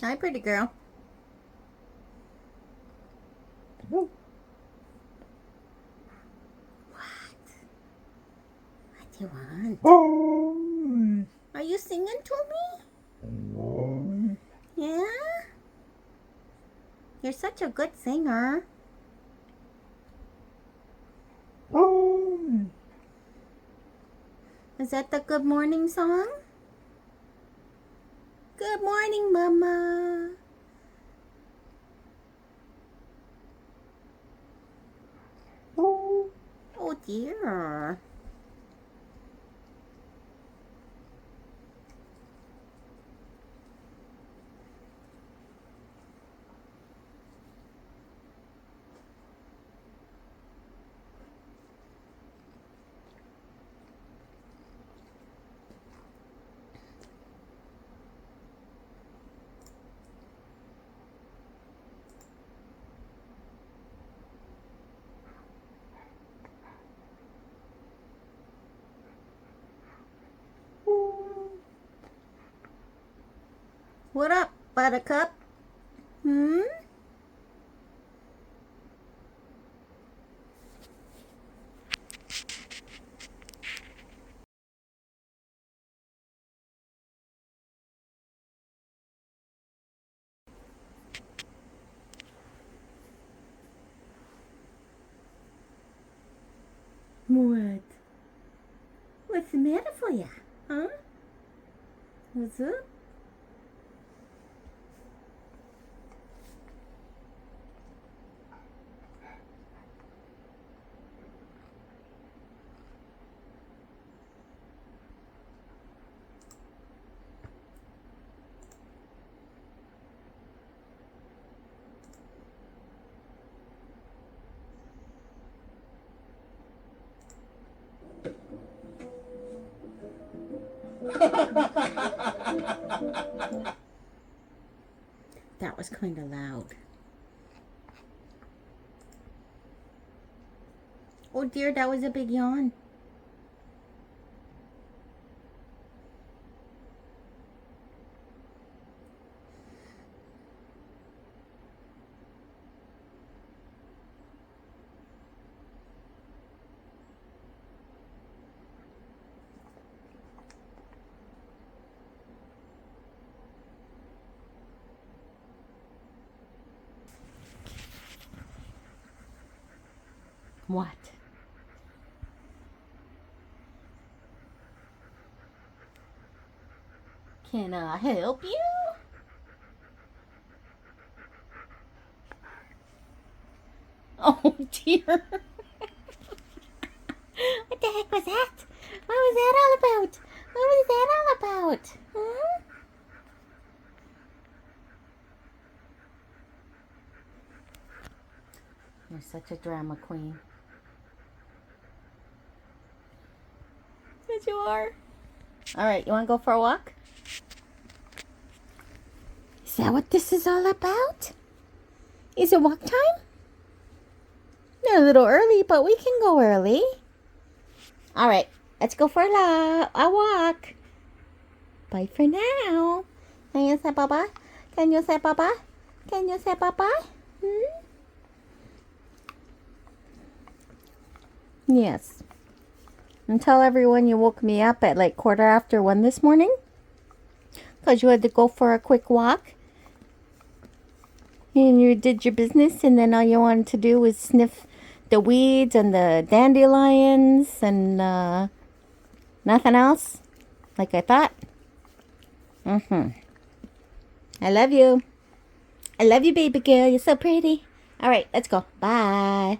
Hi, pretty girl. What? What do you want? Are you singing to me? Yeah? You're such a good singer. Is that the good morning song? Good morning, Mama. Oh dear. What up, Buttercup? Hmm? What? What's the matter for ya? Huh? What's up? That was kind of loud. Oh dear, that was a big yawn. What? Can I help you? Oh dear. What the heck was that? What was that all about? What was that all about? Huh? You're such a drama queen. Yes, you are. All right, you want to go for a walk? Is that what this is all about? Is it walk time? They're a little early, but we can go early. All right, let's go for a walk. Bye for now. Can you say bye-bye? Can you say bye-bye? Can you say bye-bye? Yes. And tell everyone you woke me up at like 1:15 this morning. Because you had to go for a quick walk. And you did your business, and then all you wanted to do was sniff the weeds and the dandelions and nothing else, like I thought. I love you. I love you, baby girl. You're so pretty. All right, let's go. Bye.